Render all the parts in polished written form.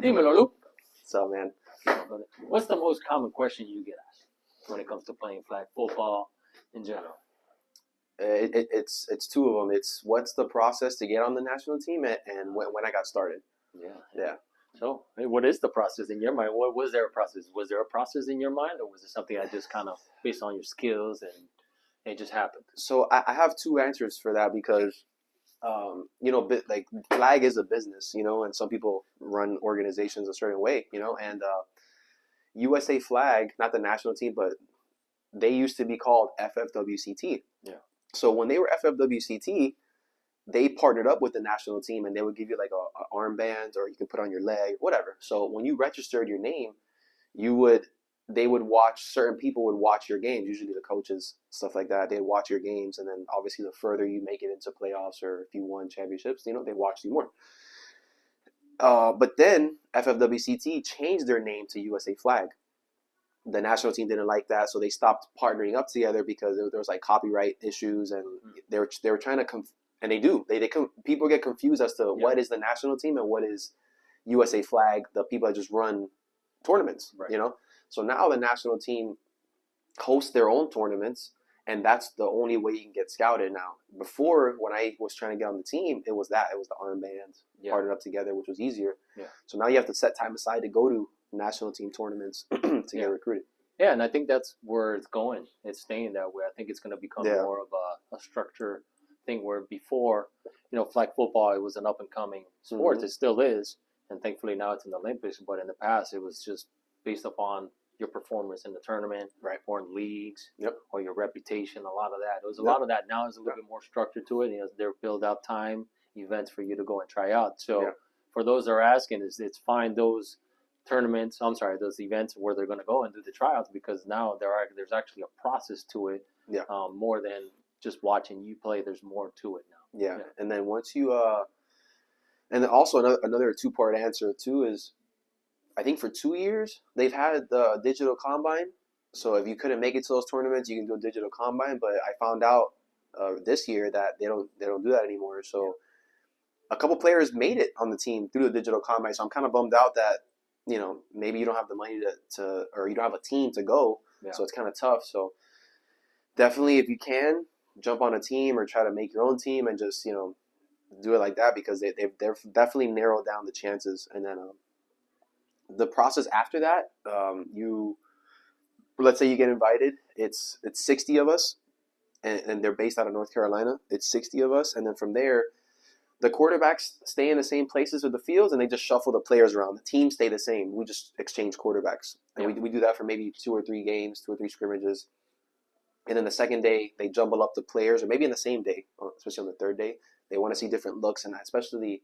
Dímelo, Luke. So, man. What's the most common question you get asked when it comes to playing flag football in general? It's two of them. It's what's the process to get on the national team and when I got started. Yeah. So, what is the process in your mind? What was there a process? Was there a process in your mind, or was it something that just kind of based on your skills and it just happened? So I have two answers for that because, like flag is a business, and some people run organizations a certain way, and USA Flag, not the national team, but they used to be called FFWCT. Yeah. So when they were FFWCT, they partnered up with the national team and they would give you like a armband or you can put on your leg, whatever. So when you registered your name, they would watch, certain people would watch your games, usually the coaches, stuff like that. They'd watch your games, and then obviously the further you make it into playoffs or if you won championships, they watch you more. But then FFWCT changed their name to USA Flag. The national team didn't like that, so they stopped partnering up together because there was like copyright issues, and they were trying to and they do people get confused as to what is the national team and what is USA Flag, the people that just run tournaments, right. So now the national team hosts their own tournaments, and that's the only way you can get scouted now. Before, when I was trying to get on the team, it was the armband, partnered up together, which was easier. Yeah. So now you have to set time aside to go to national team tournaments to get recruited. Yeah, and I think that's where it's going. It's staying that way. I think it's going to become more of a structure thing where before, flag football, it was an up-and-coming sport. Mm-hmm. It still is, and thankfully now it's in the Olympics. But in the past, it was just based upon your performance in the tournament, or in leagues, or your reputation, a lot of that. There was a lot of that. Now there's a little bit more structure to it. They're build out time, events for you to go and try out. So for those that are asking, it's find those those events where they're going to go and do the tryouts, because now there's actually a process to it, more than just watching you play. There's more to it now. Yeah. And then once you and then also another two-part answer too is, I think for 2 years they've had the digital combine. So if you couldn't make it to those tournaments, you can do a digital combine. But I found out this year that they don't do that anymore. So a couple players made it on the team through the digital combine. So I'm kind of bummed out that maybe you don't have the money to or you don't have a team to go. Yeah. So it's kind of tough. So definitely, if you can, jump on a team or try to make your own team and just do it like that, because they've definitely narrowed down the chances. And then the process after that, let's say you get invited. It's 60 of us, and they're based out of North Carolina. It's 60 of us, and then from there, the quarterbacks stay in the same places with the fields, and they just shuffle the players around. The teams stay the same. We just exchange quarterbacks, and we do that for maybe 2 or 3 games, 2 or 3 scrimmages. And then the second day, they jumble up the players, or maybe in the same day, especially on the third day, they want to see different looks, and especially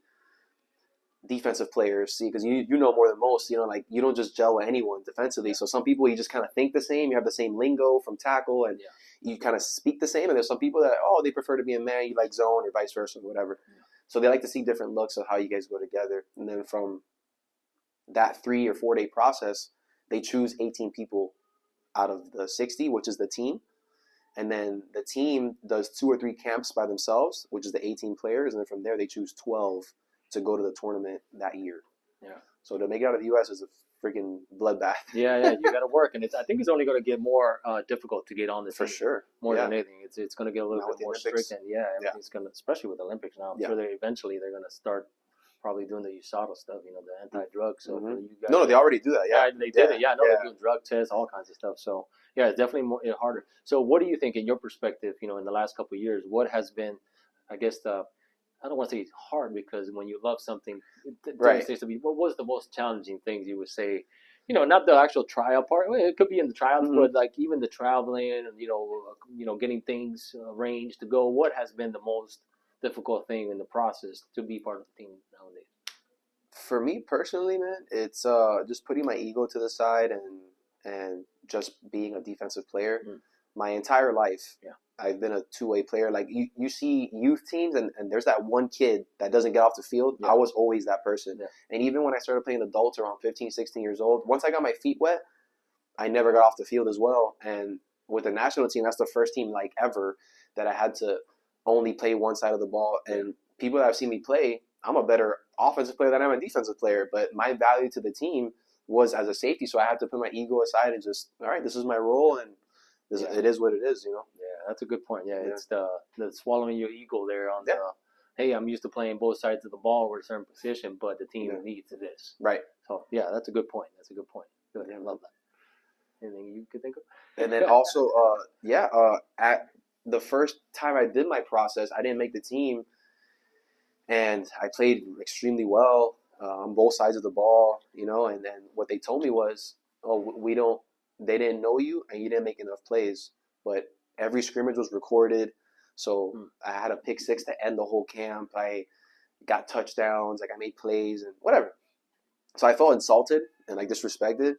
defensive players, see, because you know more than most. Like, you don't just gel with anyone defensively. So some people, you just kind of think the same. You have the same lingo from tackle, and you kind of speak the same. And there's some people that they prefer to be a man, you like zone, or vice versa, or whatever. Yeah. So they like to see different looks of how you guys go together. And then from that 3 or 4 day process, they choose 18 people out of the 60, which is the team. And then the team does 2 or 3 camps by themselves, which is the 18 players. And then from there, they choose 12 to go to the tournament that year. Yeah. So to make it out of the U.S. is a freaking bloodbath. Yeah, you got to work, and I think it's only going to get more difficult to get on the team. For sure. More than anything, it's going to get a little bit more strict, and everything's going to, especially with the Olympics now. I'm sure eventually they're going to start probably doing the USADA stuff, the anti-drug. So you guys, no, they already do that. Yeah, they did it. Yeah, no, they're doing drug tests, all kinds of stuff. So it's definitely more harder. So what do you think, in your perspective, in the last couple of years, what has been, I guess, I don't want to say it's hard, because when you love something, what was the most challenging things you would say? Not the actual trial part. It could be in the trials, but like even the traveling and getting things arranged to go. What has been the most difficult thing in the process to be part of the team nowadays? For me personally, man, it's just putting my ego to the side and just being a defensive player. My entire life, I've been a two-way player. Like, you see youth teams, and there's that one kid that doesn't get off the field. I was always that person. And even when I started playing adults around 15, 16 years old, once I got my feet wet, I never got off the field as well. And with the national team, that's the first team like ever that I had to only play one side of the ball. And people that have seen me play, I'm a better offensive player than I'm a defensive player. But my value to the team was as a safety, so I had to put my ego aside and just, all right, this is my role, and it is what it is, you know. Yeah, that's a good point. Yeah, it's the swallowing your ego there on the. Hey, I'm used to playing both sides of the ball with a certain position, but the team needs this. Right. So yeah, that's a good point. That's a good point. Good. I love that. Anything you could think of? And then also, at the first time I did my process, I didn't make the team, and I played extremely well on both sides of the ball, you know. And then what they told me was, oh, they didn't know you, and you didn't make enough plays. But every scrimmage was recorded, so I had a pick six to end the whole camp. I got touchdowns, like I made plays and whatever. So I felt insulted and like disrespected.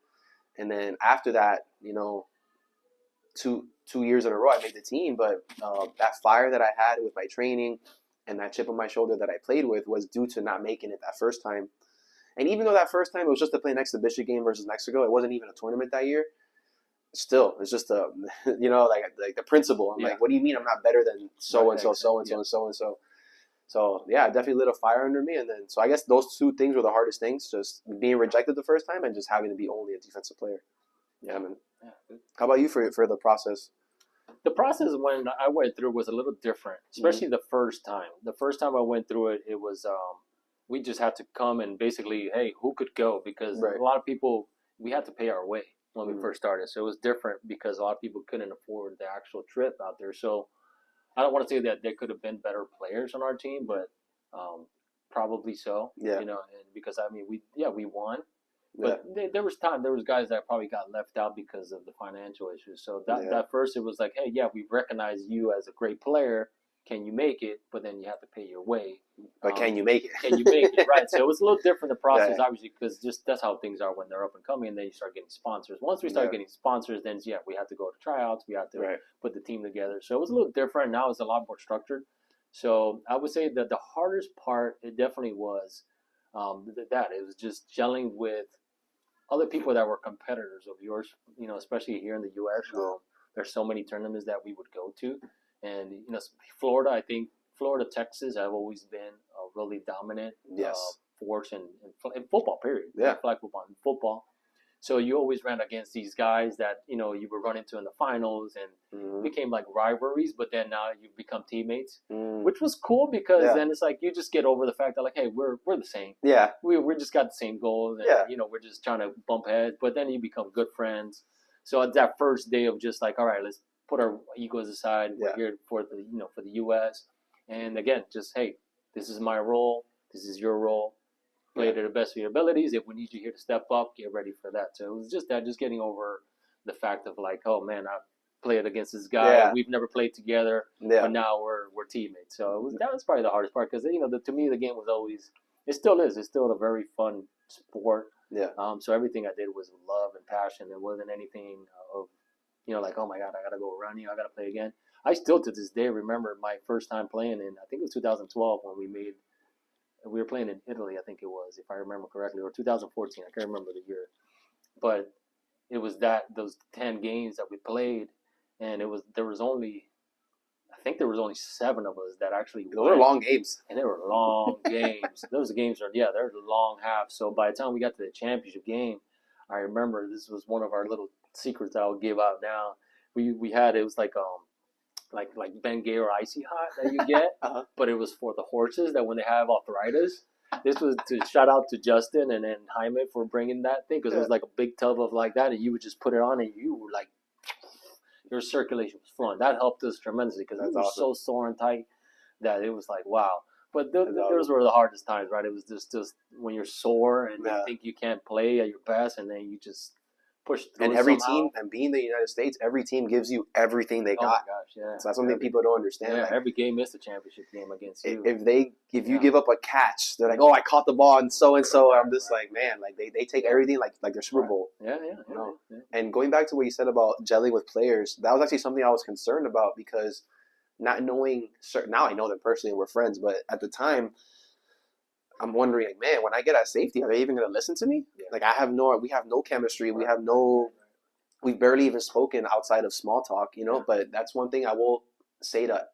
And then after that, you know, two years in a row, I made the team. But that fire that I had with my training and that chip on my shoulder that I played with was due to not making it that first time. And even though that first time it was just to play an exhibition game versus Mexico, it wasn't even a tournament that year. Still, it's just you know, like the principle. I'm like, what do you mean I'm not better than so and so, so and so, and so and so? So yeah, it definitely lit a fire under me. And then, so I guess those two things were the hardest things: just being rejected the first time and just having to be only a defensive player. Yeah, man. Yeah. How about you for the process? The process when I went through was a little different, especially the first time. The first time I went through it, it was we just had to come and basically, hey, who could go? Because a lot of people, we had to pay our way when we first started. So it was different because a lot of people couldn't afford the actual trip out there. So I don't want to say that there could have been better players on our team, but probably so. Yeah. You know, and because I mean, we won. But there was guys that probably got left out because of the financial issues. So that first it was like, hey, yeah, we recognize you as a great player. Can you make it? But then you have to pay your way. But can you make it? Can you make it? Right. So it was a little different, the process, obviously, because just that's how things are when they're up and coming, and then you start getting sponsors. Once we start getting sponsors, then we have to go to tryouts. We have to put the team together. So it was a little different. Now it's a lot more structured. So I would say that the hardest part, it definitely was that. It was just gelling with other people that were competitors of yours, you know, especially here in the U.S. There's so many tournaments that we would go to. And, you know, Florida, I think Florida, Texas have always been a really dominant force in football, period. Yeah. Flag football and football. So you always ran against these guys that, you know, you would run into in the finals and became like rivalries, but then now you've become teammates, which was cool because then it's like you just get over the fact that like, hey, we're the same. Yeah. We just got the same goals and, you know, we're just trying to bump heads, but then you become good friends. So at that first day of just like, all right, let's put our egos aside. We're here for the, you know, for the U.S. And again, just, hey, this is my role. This is your role. Play to the best of your abilities. If we need you here to step up, get ready for that. So it was just that, just getting over the fact of like, oh man, I played against this guy. Yeah. We've never played together, but now we're teammates. So that was probably the hardest part because, you know, to me the game was always, it still is. It's still a very fun sport. Yeah. So everything I did was love and passion. It wasn't anything of, you know, like, oh my God, I gotta go running. I gotta play again. I still to this day remember my first time playing in, I think it was 2012 when we were playing in Italy, I think it was, if I remember correctly, or 2014. I can't remember the year. But it was those 10 games that we played, and there was only 7 of us that actually went. Those were long games. And they were long games. Those games they're long halves. So by the time we got to the championship game, I remember this was one of our little secrets that I'll give out now. We had, it was like Ben Gay or Icy Hot that you get, but it was for the horses that when they have arthritis. This was to shout out to Justin and then Jaime for bringing that thing because it was like a big tub of like that, and you would just put it on and you were like, your circulation was flowing. That helped us tremendously because we were so sore and tight that it was like, wow. But those were the hardest times, right? It was just when you're sore and you think you can't play at your best, and then you just push through. And every team, and being the United States, every team gives you everything they got. Oh my gosh, yeah. So that's something people don't understand. Yeah, like, every game is a championship game against you. If you give up a catch, they're like, oh, I caught the ball and so. I'm just like, man, like they take everything like their Super Bowl. Yeah. You know? And going back to what you said about gelling with players, that was actually something I was concerned about because not knowing certain, now I know them personally and we're friends, but at the time, I'm wondering, like, man, when I get at safety, are they even going to listen to me? Yeah. Like, we have no chemistry. We've barely even spoken outside of small talk, you know, but that's one thing I will say to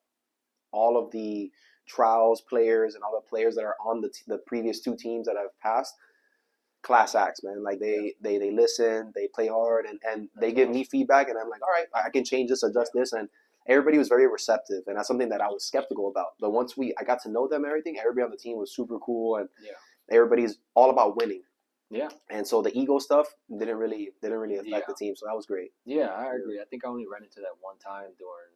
all of the trials players and all the players that are on the previous two teams that have passed. Class acts, man. Like they listen, they play hard, and they give me feedback, and I'm like, all right, I can change this, adjust this, and everybody was very receptive, and that's something that I was skeptical about. But once I got to know them, everything, everybody on the team was super cool, and everybody's all about winning. Yeah. And so the ego stuff didn't really affect the team, so that was great. Yeah, I agree. I think I only ran into that one time during.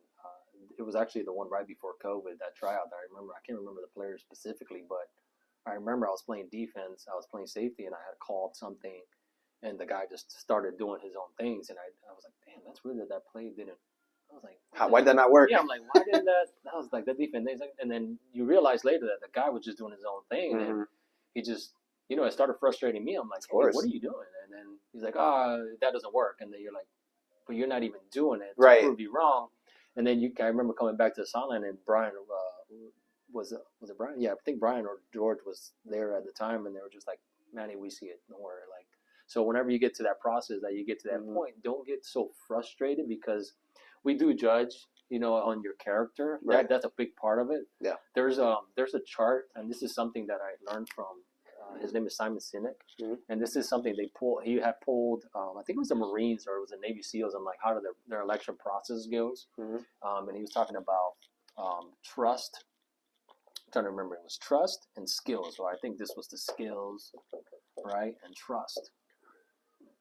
It was actually the one right before COVID, that tryout. That I remember. I can't remember the players specifically, but I remember I was playing defense. I was playing safety, and I had called something, and the guy just started doing his own things, and I was like, damn, that's weird that play didn't. I was like, why did that not work? Yeah, I'm like, why didn't that? I was like, that defense. And then you realize later that the guy was just doing his own thing, and then he just. It started frustrating me. I'm like, hey, what are you doing? And then he's like, that doesn't work. And then you're like, but you're not even doing it to prove you wrong. And then I remember coming back to the sideline, and Brian, was it Brian? Yeah, I think Brian or George was there at the time, and they were just like, Manny, we see it. Don't worry. Like, so whenever you get to that process, that you get to that point, don't get so frustrated, because we do judge, on your character. Right. That's a big part of it. Yeah. There's a chart, and this is something that I learned from. His name is Simon Sinek, and this is something he had pulled. I think it was the Marines or it was the Navy SEALs, and like how their election process goes. And he was talking about trust. I'm trying to remember, it was trust and skills. So I think this was the skills, right, and trust,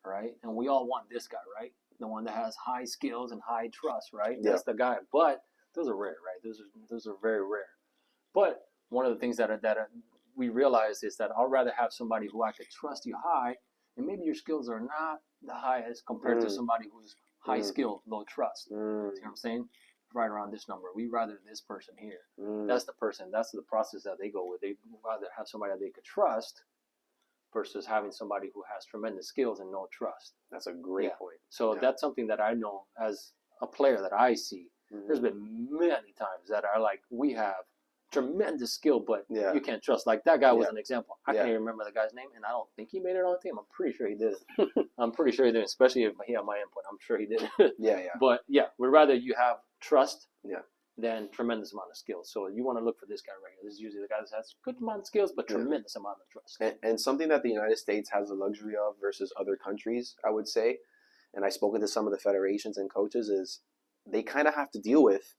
right. And we all want this guy, right, the one that has high skills and high trust, right. Yeah. That's the guy. But those are rare, right? Those are very rare. But one of the things that we realize is that I'd rather have somebody who I could trust you high, and maybe your skills are not the highest compared to somebody who's high skill, low trust. You know what I'm saying? Right around this number. We rather this person here. That's the person. That's the process that they go with. They rather have somebody that they could trust versus having somebody who has tremendous skills and no trust. That's a great point. So that's something that I know as a player that I see. There's been many times that are like, we have tremendous skill, but you can't trust. Like that guy was an example. I can't even remember the guy's name, and I don't think he made it on the team. I'm pretty sure he did. I'm pretty sure he did, especially if he had my input. I'm sure he did. But we'd rather you have trust than tremendous amount of skills. So you want to look for this guy right here. This is usually the guy that has good amount of skills, but tremendous amount of trust. And something that the United States has the luxury of versus other countries, I would say, and I've spoken to some of the federations and coaches, is they kind of have to deal with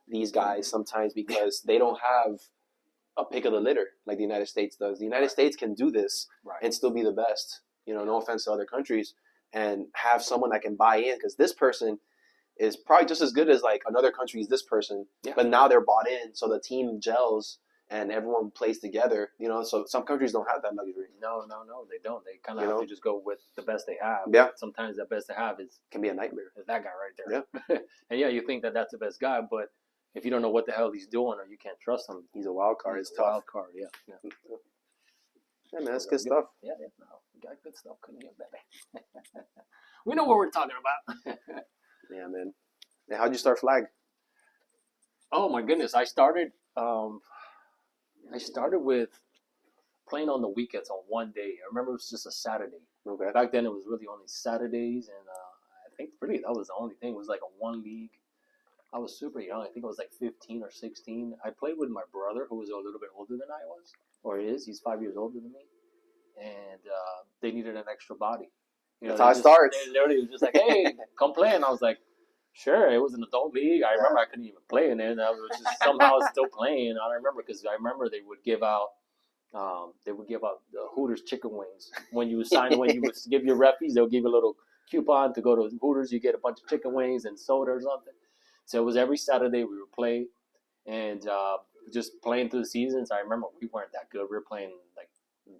these guys sometimes because they don't have a pick of the litter like the United States does. The United States can do this and still be the best, no offense to other countries, and have someone that can buy in, because this person is probably just as good as like another country's this person, but now they're bought in, so the team gels and everyone plays together, so some countries don't have that luxury. No, they don't. They kind of have to just go with the best they have. Yeah. Sometimes the best they have can be a nightmare. Is that guy right there. Yeah. And you think that that's the best guy, but if you don't know what the hell he's doing or you can't trust him, he's a wild card. It's tough. Wild card, yeah. Yeah, man, that's good stuff. Yeah, no, we got good stuff coming in, baby. We know what we're talking about. Yeah, man. And how'd you start flag? Oh my goodness, I started with playing on the weekends on one day. I remember it was just a Saturday. Okay. Back then it was really only Saturdays, and I think really that was the only thing. It was like a one league. I was super young. I think I was like 15 or 16. I played with my brother, who was a little bit older than I was, or is. He's 5 years older than me. And they needed an extra body. That's how it starts. They literally was just like, hey, come play. And I was like, sure. It was an adult league. I remember I couldn't even play in it. And I was just somehow still playing. I remember because I remember they would give out the Hooters chicken wings. When you would give your referees, they'll give you a little coupon to go to Hooters. You get a bunch of chicken wings and soda or something. So it was every Saturday we would play, and just playing through the seasons. I remember we weren't that good. We were playing like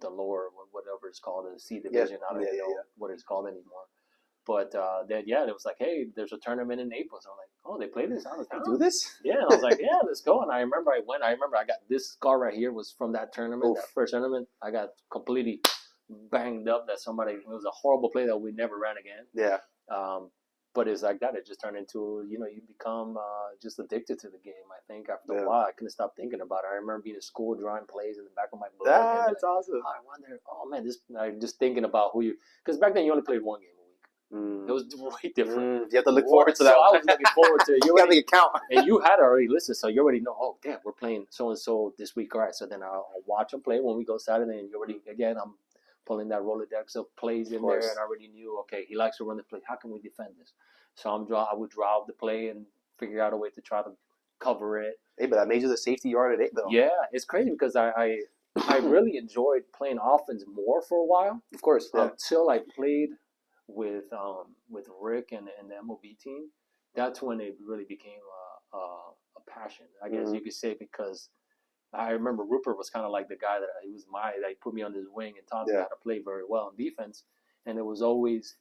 the lower, whatever it's called, the C division. I don't know what it's called anymore. But then it was like, hey, there's a tournament in Naples. I'm like, oh, they play this out of town? Do this? Yeah, and I was like, yeah, let's go. And I remember I went. I got this scar right here was from that tournament. That first tournament, I got completely banged up. It was a horrible play that we never ran again. Yeah. But it's like that. It just turned into, you become just addicted to the game. I think after a while, I couldn't stop thinking about it. I remember being in school, drawing plays in the back of my book. That's awesome. I wonder, just thinking about because back then you only played one game a week. It was way different. You have to look forward to that. So I was looking forward to it. You got the account. And you had already listened, so you already know, oh, damn, we're playing so-and-so this week. All right, so then I'll watch them play when we go Saturday. And you already, again, I'm pulling that Rolodex of plays in there. And I already knew, okay, he likes to run the play. How can we defend this? So I would draw the play and figure out a way to try to cover it. Hey, but that made you the safety you are today, though. Yeah, it's crazy because I really enjoyed playing offense more for a while. Of course, yeah. Until I played with Rick and the MLB team. That's when it really became a passion, I guess you could say, because I remember Rupert was kind of like the guy that put me on his wing and taught me how to play very well in defense. And it was always,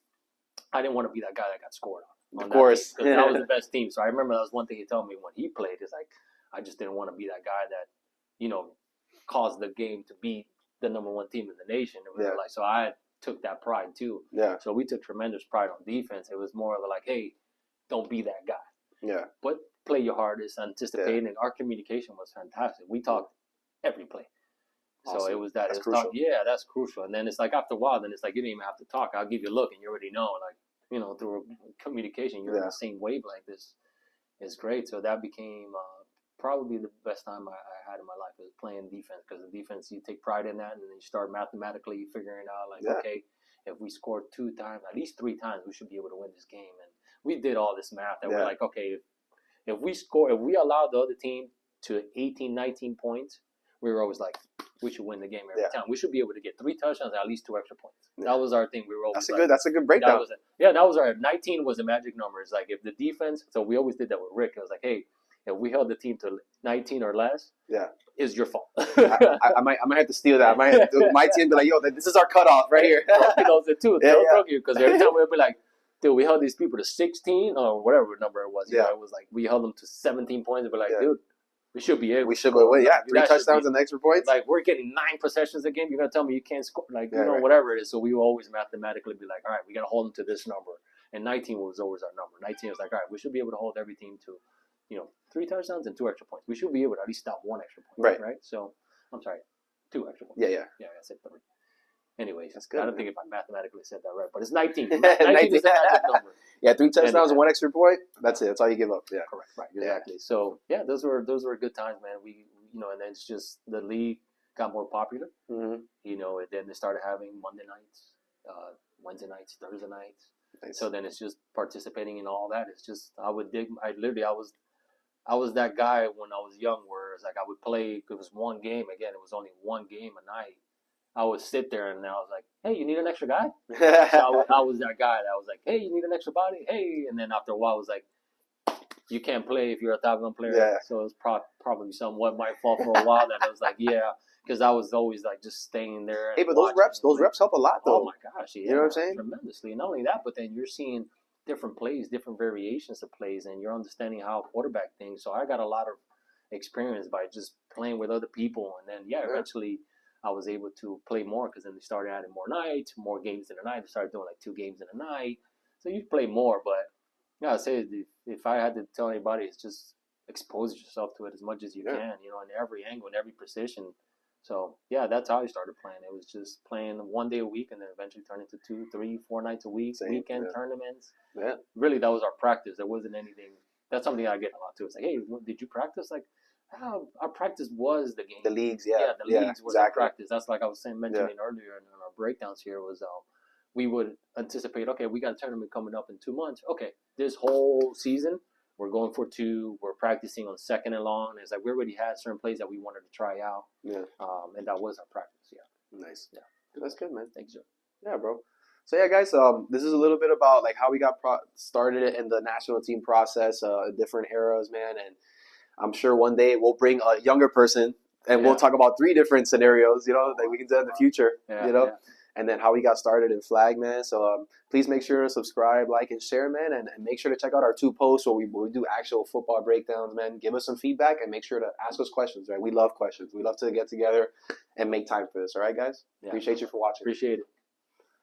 I didn't want to be that guy that got scored on. Of course. Because that was the best team. So I remember that was one thing he told me when he played, is like, I just didn't want to be that guy that, caused the game to beat the number one team in the nation. It was like, so I took that pride too. Yeah. So we took tremendous pride on defense. It was more of a like, hey, don't be that guy. Yeah. But play your hardest, anticipate, and our communication was fantastic. We talked every play. Awesome. So it was that. That's crucial. That's crucial. And then it's like after a while, then it's like you didn't even have to talk. I'll give you a look, and you already know. Like, through communication, you're in the same wavelength. This is great. So that became probably the best time I had in my life, was playing defense, because the defense, you take pride in that, and then you start mathematically figuring out, like, okay, if we score 2 times, at least 3 times, we should be able to win this game. And we did all this math that we're like, okay, if we allow the other team to 18, 19 points, we were always like, we should win the game every time. We should be able to get 3 touchdowns and at least 2 extra points. That was our thing. We were always that's a good breakdown. That was our 19 was the magic number. It's like if the defense. So we always did that with Rick. It was like, hey, if we held the team to 19 or less, it's your fault. I might have to steal that. I might have to, my team be like, yo, this is our cutoff right here. Those are two. Because every time we'd be like, dude, we held these people to 16 or whatever number it was. It was like we held them to 17 points. And we're like, dude, we should be able. We should go. Yeah, 3 touchdowns and extra points. Like we're getting 9 possessions a game. You're gonna tell me you can't score? Like whatever it is. So we will always mathematically be like, all right, we gotta hold them to this number. And 19 was always our number. 19 was like, all right, we should be able to hold every team to, 3 touchdowns and 2 extra points. We should be able to at least stop 1 extra point. Right. So I'm sorry, 2 extra points. Yeah, I said 3. Anyways, that's good. I don't think if I mathematically said that right, but it's 19. 19 is the magic number. Yeah, 3 touchdowns and 1 extra point. That's it. That's all you give up. Yeah, correct. Right, exactly. Yeah. So those were good times, man. We, and then it's just the league got more popular. Mm-hmm. And then they started having Monday nights, Wednesday nights, Thursday nights. Nice. So then it's just participating in all that. It's just I was that guy when I was young, where it's like I would play. It was one game. Again, it was only one game a night. I would sit there and I was like, hey, you need an extra guy? So I was that guy that was like, hey, you need an extra body? Hey. And then after a while, I was like, you can't play if you're a top gun player. Yeah. So it was probably somewhat my fault for a while that I was like, because I was always like just staying there. Hey, but those reps help a lot, though. Oh, my gosh. Yeah, you know what I'm saying? Tremendously. And not only that, but then you're seeing different plays, different variations of plays, and you're understanding how a quarterback thinks. So I got a lot of experience by just playing with other people. And then, eventually I was able to play more, because then they started adding more nights, more games in a night. They started doing like 2 games in a night. So you play more. But I say, if I had to tell anybody, it's just expose yourself to it as much as you can, in every angle, in every position. So, that's how I started playing. It was just playing 1 day a week, and then eventually turned into 2, 3, 4 nights a week, weekend tournaments. Yeah. Really, that was our practice. There wasn't anything. That's something I get a lot too. It's like, hey, did you practice? Like, our practice was the game. The leagues, the leagues was our practice. That's like I was mentioning earlier in our breakdowns here was we would anticipate, okay, we got a tournament coming up in 2 months. Okay, this whole season, we're going for 2. We're practicing on second and long. It's like we already had certain plays that we wanted to try out. Yeah. And that was our practice. Yeah. Nice. Yeah. That's good, man. Thanks, Joe. Yeah, bro. So guys, this is a little bit about like how we got started in the national team process, different eras, man. And I'm sure one day we'll bring a younger person and we'll talk about 3 different scenarios, that we can do in the future, and then how we got started in flag, man. So please make sure to subscribe, like, and share, man. And make sure to check out our 2 posts where we do actual football breakdowns, man. Give us some feedback and make sure to ask us questions, right? We love questions. We love to get together and make time for this. All right, guys? Yeah. Appreciate you for watching. Appreciate it.